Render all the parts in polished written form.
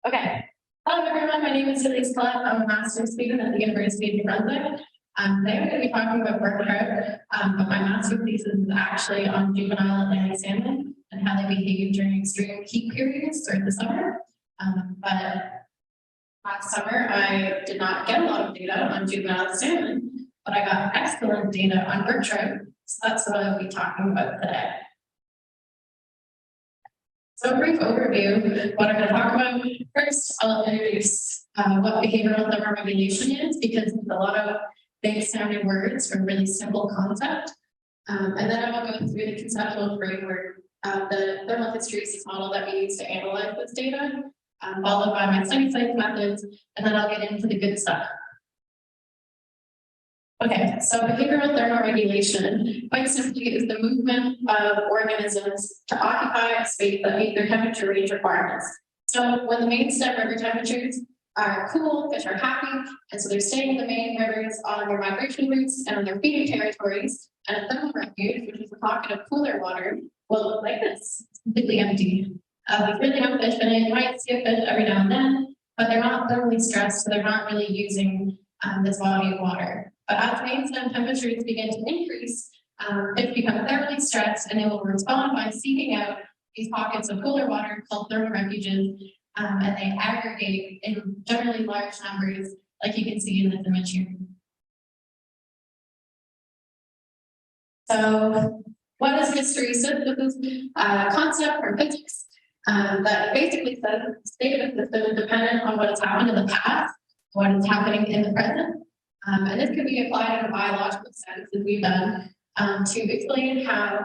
Okay. Hello everyone, my name is Elise Collet. I'm a master's student at the University of Brunswick. Today I'm going to be talking about brook trout, but my master's thesis is actually on juvenile Atlantic salmon and how they behave during extreme heat periods throughout the summer. But last summer I did not get a lot of data on juvenile salmon, but I got excellent data on brook trout. So that's what I'll be talking about today. So a brief overview of what I'm going to talk about. First, I'll introduce what behavioral thermoregulation is, because it's a lot of big sounding words for a really simple concept. And then I will go through the conceptual framework of the thermal hysteresis model that we use to analyze this data, followed by my study science methods, and then I'll get into the good stuff. Okay, so behavioral thermoregulation, quite simply, is the movement of organisms to occupy a space that meets their temperature range requirements. So when the main stem river temperatures are cool, fish are happy, and so they're staying in the main rivers on their migration routes and on their feeding territories, and a thermal refuge, which is a pocket of cooler water, will look like this. It's completely empty. There's really no fish in it. You might see a fish every now and then, but they're not thermally stressed, so they're not really using this body of water. But as main stem temperatures begin to increase, fish become thermally stressed, and they will respond by seeking out these pockets of cooler water called thermal refuges, and they aggregate in generally large numbers, like you can see in this image here. So, what is hysteresis? This is a concept from physics that basically says that the state of the system is dependent on what has happened in the past, what is happening in the present. And this can be applied in a biological sense, as we've done, to explain how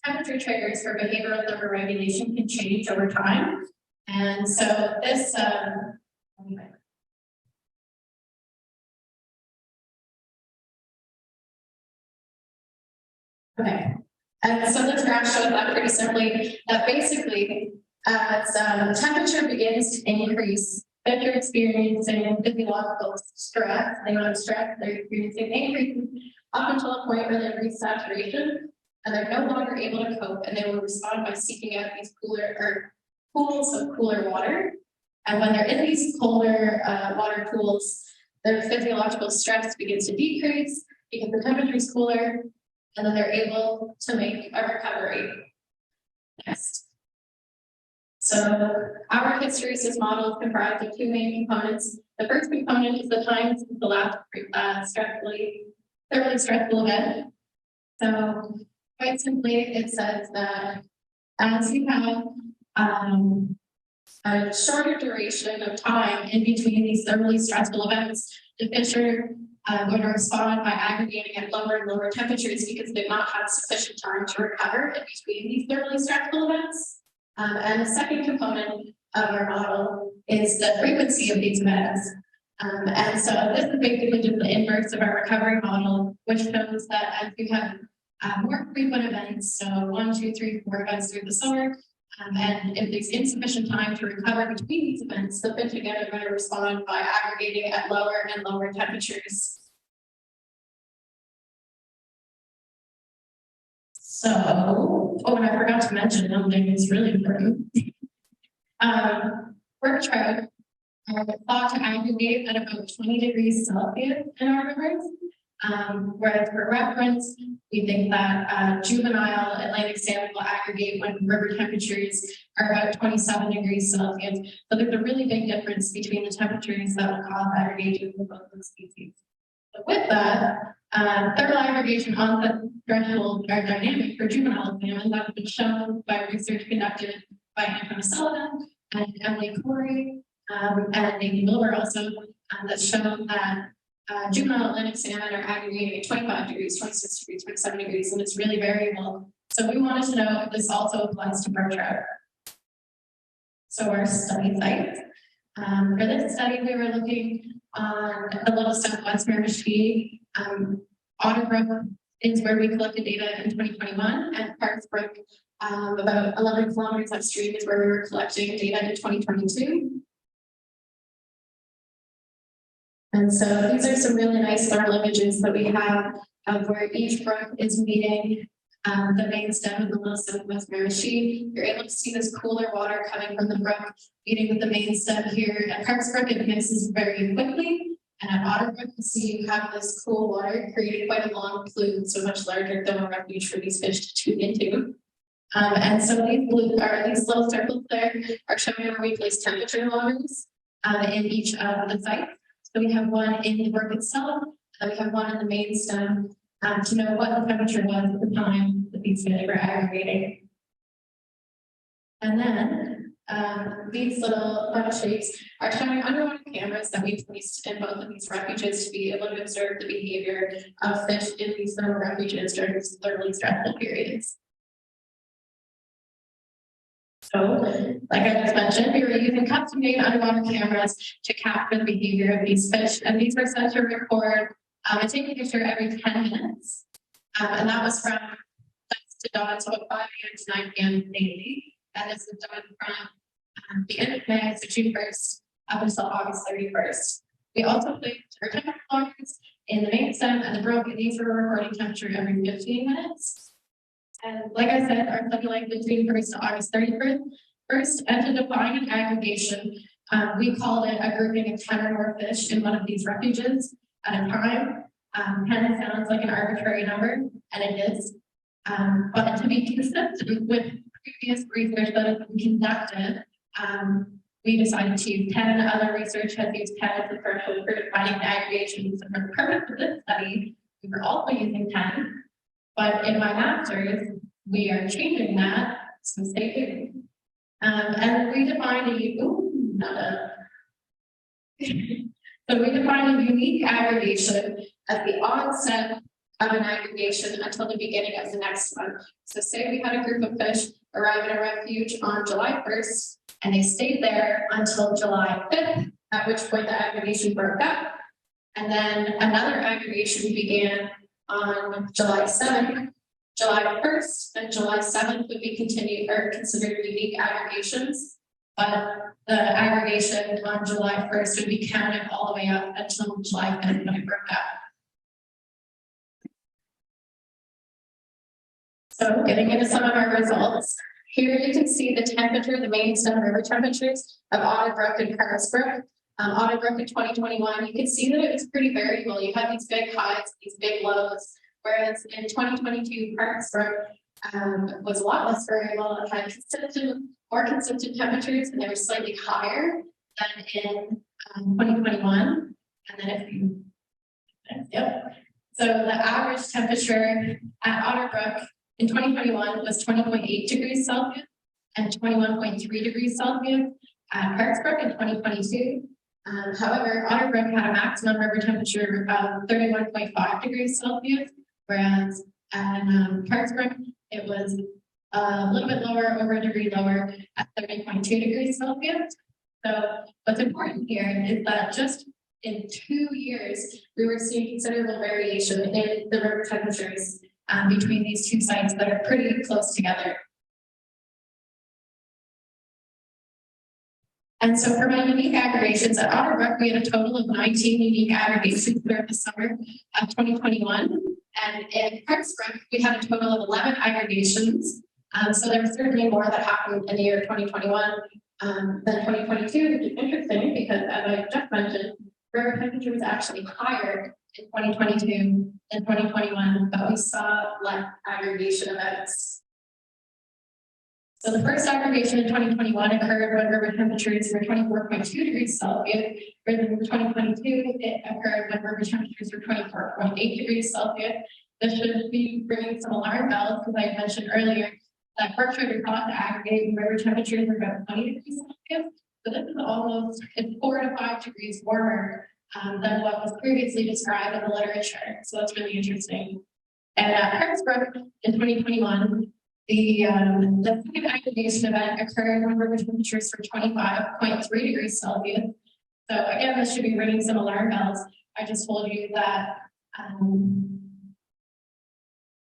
temperature triggers for behavioral thermoregulation can change over time. And so this, okay. And so this graph shows that pretty simply, that basically, as temperature begins to increase, fish are experiencing physiological stress, the amount of stress they're experiencing increases up until a point where they reach saturation, and they're no longer able to cope, and they will respond by seeking out these pools of cooler water. And when they're in these colder water pools, their physiological stress begins to decrease because the temperature is cooler, and then they're able to make a recovery. Next. So our hysteresis model is comprised of two main components. The first component is the time since the last thermally stressful event. So quite simply, it says that as you have a shorter duration of time in between these thermally stressful events, the fish are going to respond by aggregating at lower and lower temperatures because they've not had sufficient time to recover in between these thermally stressful events. And the second component of our model is the frequency of these events. And so this is basically just the inverse of our recovery model, which shows that as you have more frequent events, so 1, 2, 3, 4 events through the summer, and if there's insufficient time to recover between these events, the fish again are going to respond by aggregating at lower and lower temperatures. So, oh, and I forgot to mention something that's really important. Brook trout are thought to aggregate at about 20 degrees Celsius in our rivers. Whereas for reference, we think that juvenile Atlantic salmon will aggregate when river temperatures are about 27 degrees Celsius. So there's a really big difference between the temperatures that will cause aggregation for both those species. So with that, thermal aggregation onset thresholds are dynamic for juvenile salmon. That's been shown by research conducted by Anthony Sullivan and Emily Corey and Nathan Miller also. That's shown that juvenile Atlantic salmon are aggregating at 25 degrees, 26 degrees, 27 degrees, and it's really variable. So we wanted to know if this also applies to brook trout. So our study sites. For this study, we were looking on the Little Southwest Miramichi. Otter Brook is where we collected data in 2021, and Parks Brook, about 11 kilometers upstream, is where we were collecting data in 2022. And so these are some really nice thermal images that we have of where each brook is meeting the main stem of the little Salvelinus Marishi. You're able to see this cooler water coming from the brook, meeting with the main stem here. At Parks Brook, it mixes very quickly. And at Otter Brook, you see you have this cool water creating quite a long plume, so much larger than a refuge for these fish to tune into. And so these little circles there are showing where we place temperature loggers in each of the sites. So we have one in the brook itself, and we have one in the main stem to know what the temperature was at the time that these fish were aggregating. And then these little fun shapes are showing underwater cameras that we placed in both of these refuges to be able to observe the behavior of fish in these thermal refuges during these thermally stressful periods. So, like I just mentioned, we were using custom-made underwater cameras to capture the behavior of these fish, and these were set to record and take a picture every 10 minutes. And that was from dusk to dawn, so at 5 a.m. to 9 p.m. daily. And this is done from the end of May, so June 1st, up until August 31st. We also placed our temperature loggers in the main stem and the brook, and these were recording temperature every 15 minutes. And like I said, our study length was June 1st to August 31st. And to define an aggregation, we called it a grouping of 10 or more fish in one of these refuges at a time. 10 sounds like an arbitrary number, and it is. But to be consistent with previous research that has been conducted, we decided to use 10. Other research has used 10 as a threshold for defining an aggregation. So for the purpose of this study, we were also using 10. But in my master's, we are changing that, so stay tuned. And we defined so we defined a unique aggregation as the onset of an aggregation until the beginning of the next one. So say we had a group of fish arrive at a refuge on July 1st, and they stayed there until July 5th, at which point the aggregation broke up. And then another aggregation began on July 7th, July 1st, and July 7th would be considered unique aggregations, but the aggregation on July 1st would be counted all the way up until July 5th when it broke up. So getting into some of our results, here you can see the temperature, the main stem river temperatures of Otter Brook and Parks Brook. Otter Brook in 2021, you can see that it was pretty variable. You had these big highs, these big lows, whereas in 2022, Parks Brook was a lot less variable. It had more consistent temperatures, and they were slightly higher than in 2021. And then if you, yep. So the average temperature at Otter Brook in 2021 was 20.8 degrees Celsius and 21.3 degrees Celsius at Parks Brook in 2022. However, Otter Brook had a maximum river temperature of 31.5 degrees Celsius, whereas at Parks Brook, it was a little bit lower, over a degree lower at 30.2 degrees Celsius. So what's important here is that just in 2 years, we were seeing considerable variation in the river temperatures between these two sites that are pretty close together. And so for my unique aggregations at Otter Brook, we had a total of 19 unique aggregations throughout the summer of 2021. And in Parks Brook, we had a total of 11 aggregations. So there was certainly more that happened in the year 2021 than 2022, which is interesting because, as I just mentioned, river temperature was actually higher in 2022 than 2021, but we saw less aggregation events. So the first aggregation in 2021 occurred when river temperatures were 24.2 degrees Celsius, whereas in 2022 it occurred when river temperatures were 24.8 degrees Celsius. This should be bringing some alarm bells because I mentioned earlier that Brook River thought to aggregate when river temperatures were about 20 degrees Celsius. So this is almost 4 to 5 degrees warmer than what was previously described in the literature. So that's really interesting. And at Parks Brook in 2021, the second aggregation event occurred when river temperatures were 25.3 degrees Celsius. So again, this should be ringing some alarm bells. I just told you that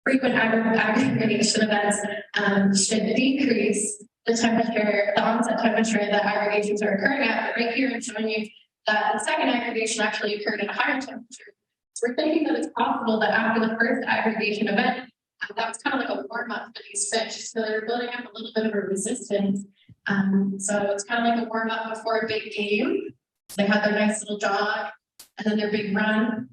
frequent aggregation events should decrease the temperature, the onset temperature that aggregations are occurring at. But right here, I'm showing you that the second aggregation actually occurred at a higher temperature. So we're thinking that it's possible that after the first aggregation event, That was kind of like a warm-up for these fish. So they were building up a little bit of a resistance. So it's kind of like a warm-up before a big game. They had their nice little jog and then their big run.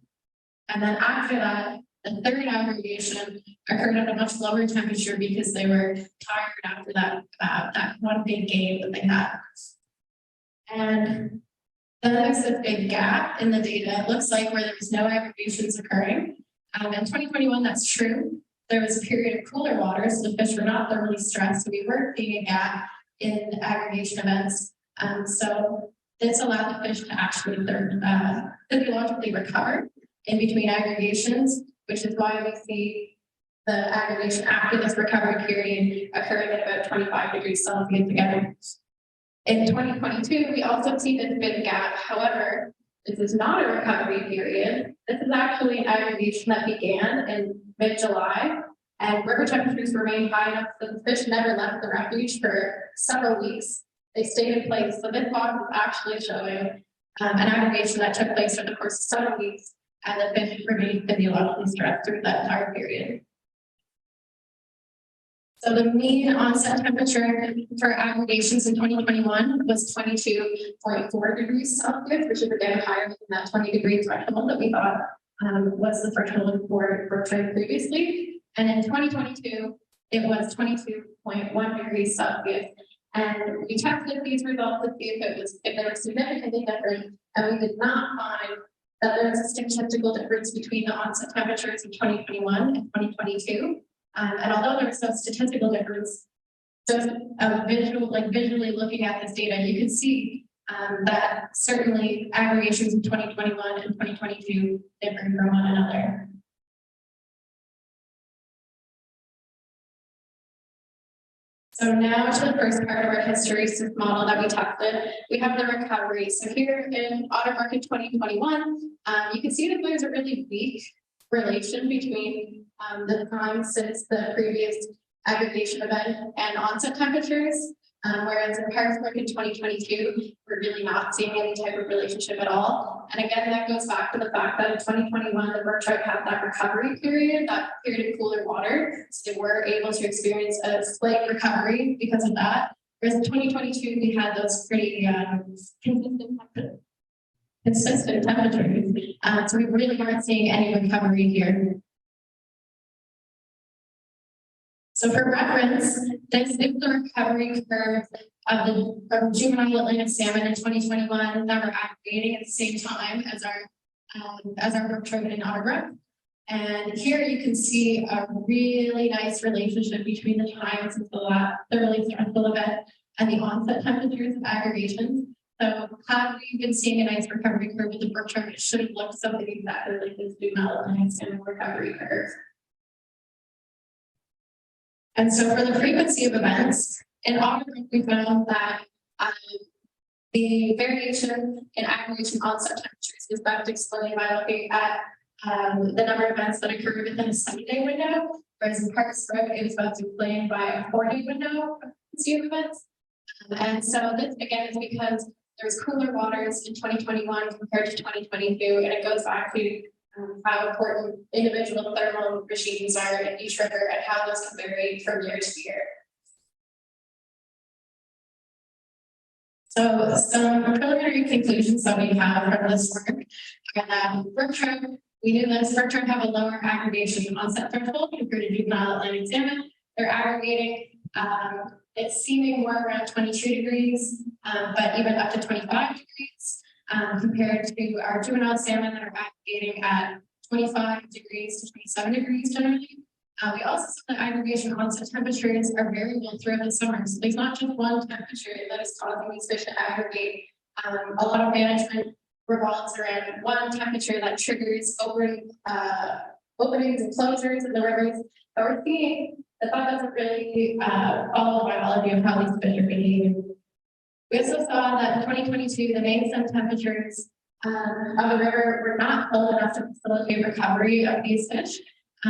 And then after that, the third aggregation occurred at a much lower temperature because they were tired after that one big game that they had. And then there's this big gap in the data. It looks like where there was no aggregations occurring. In 2021, that's true. There was a period of cooler water, so the fish were not thoroughly stressed. So we were seeing a gap in aggregation events. So this allowed the fish to actually physiologically recover in between aggregations, which is why we see the aggregation after this recovery period occurring at about 25 degrees Celsius again. In 2022, we also see this big gap. However, this is not a recovery period. This is actually an aggregation that began in mid-July, and river temperatures remained high enough that the fish never left the refuge for several weeks. They stayed in place. So this box is actually showing an aggregation that took place over the course of several weeks, and the fish remained physiologically stressed through that entire period. So the mean onset temperature for aggregations in 2021 was 22.4 degrees Celsius, which is again higher than that 20 degree threshold that we thought was the threshold for Brook previously. And in 2022, it was 22.1 degrees Celsius. And we tested these results to see if they were significantly different, and we did not find that there was a statistical difference between the onset temperatures of 2021 and 2022. And although there was no statistical difference, just visually looking at this data, you can see that certainly aggregations in 2021 and 2022 differ from one another. So now to the first part of our hysteresis model that we tested, we have the recovery. So here in autumn market 2021, you can see that there's a really weak relation between the time since the previous aggregation event and onset temperatures, whereas in Paris market 2022, we're really not seeing any type of relationship at all. And again, that goes back to the fact that in 2021, the Brook trout had that recovery period, that period of cooler water. So they were able to experience a slight recovery because of that. Whereas in 2022, we had those pretty consistent temperatures. So we really aren't seeing any recovery here. So for reference, this is the recovery curve of the juvenile Atlantic salmon in 2021 that were aggregating at the same time as our Brook trout in Brook. And here you can see a really nice relationship between the times until that thoroughly stressful event and the onset temperatures of aggregations. So had we been seeing a nice recovery curve with the Brook trout, it should have looked something exactly like this juvenile Atlantic salmon recovery curve. And so for the frequency of events, in autumn, we found that the variation in aggregation onset temperatures is best explained by looking at the number of events that occur within a 7-day window, whereas in Brook, it is best explained by a 4-day window of frequency of events. And so this, again, is because there's cooler waters in 2021 compared to 2022, and it goes back to how important individual thermal regimes are in each river and how those can vary from year to year. So some preliminary conclusions that we have from this work are that Brook trout, we knew this, Brook trout have a lower aggregation onset threshold compared to juvenile Atlantic salmon. They're aggregating, it's seeming more around 22 degrees, but even up to 25 degrees. Compared to our juvenile salmon that are aggregating at 25 degrees to 27 degrees generally. We also saw that aggregation onset temperatures are variable throughout the summer. So there's not just one temperature that is causing these fish to aggregate. A lot of management revolves around one temperature that triggers openings and closures in the rivers. But we're seeing that doesn't really follow the biology of how these fish are behaving. We also saw that in 2022, the main sun temperatures of the river were not cold enough to facilitate recovery of these fish.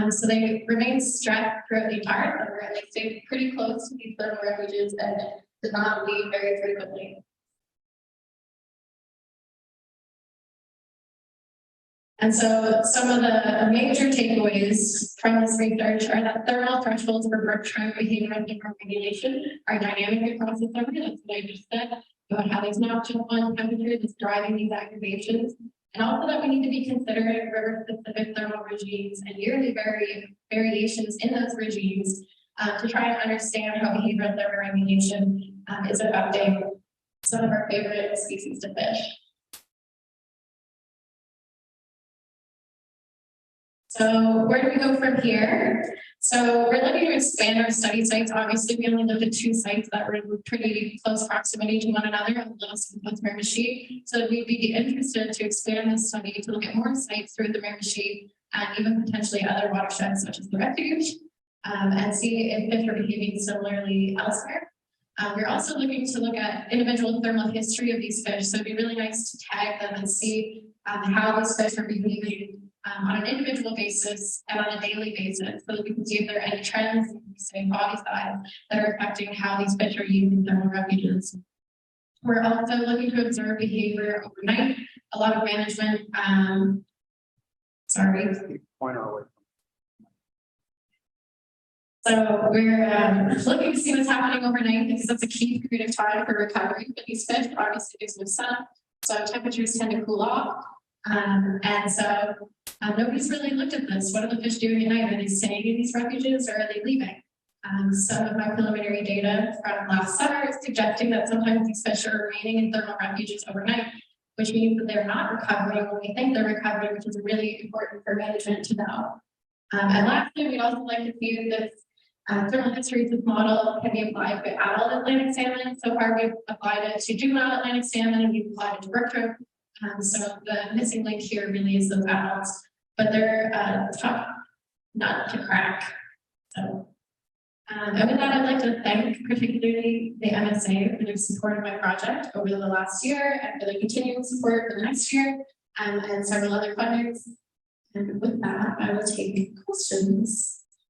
So they remained stressed throughout the entire summer, and they stayed pretty close to these thermal refuges and did not leave very frequently. And so some of the major takeaways from this research are that thermal thresholds for brook trout behavior and thermal regulation are dynamic across the summer. That's what I just said about how there's not just one temperature that's driving these aggregations. And also that we need to be considering river-specific thermal regimes and yearly variations in those regimes to try and understand how behavioral thermal regulation is affecting some of our favorite species to fish. So where do we go from here? So we're looking to expand our study sites. Obviously, we only looked at 2 sites that were in pretty close proximity to one another on the Elise and Miramichi. So we'd be interested to expand this study to look at more sites through the Miramichi and even potentially other watersheds such as the refuge, and see if fish are behaving similarly elsewhere. We're also looking to look at individual thermal history of these fish. So it'd be really nice to tag them and see how these fish are behaving on an individual basis and on a daily basis, so that we can see if there are any trends in, say, body size that are affecting how these fish are using thermal refuges. We're also looking to observe behavior overnight. A lot of management, So we're looking to see what's happening overnight because that's a key period of time for recovery for these fish. Obviously, there's no sun, so temperatures tend to cool off. And so nobody's really looked at this. What are the fish doing at night? Are they staying in these refuges or are they leaving? Some of my preliminary data from last summer is suggesting that sometimes these fish are remaining in thermal refuges overnight, which means that they're not recovering when we think they're recovering, which is really important for management to know. And lastly, we'd also like to see if this thermal history model can be applied to adult Atlantic salmon. So far, we've applied it to juvenile Atlantic salmon and we've applied it to brook trout. So the missing link here really is those adults, but they're tough nut to crack. So, and with that, I'd like to thank particularly the MSA for their support of my project over the last year and for the continuing support for the next year, and several other funders. And with that, I will take questions.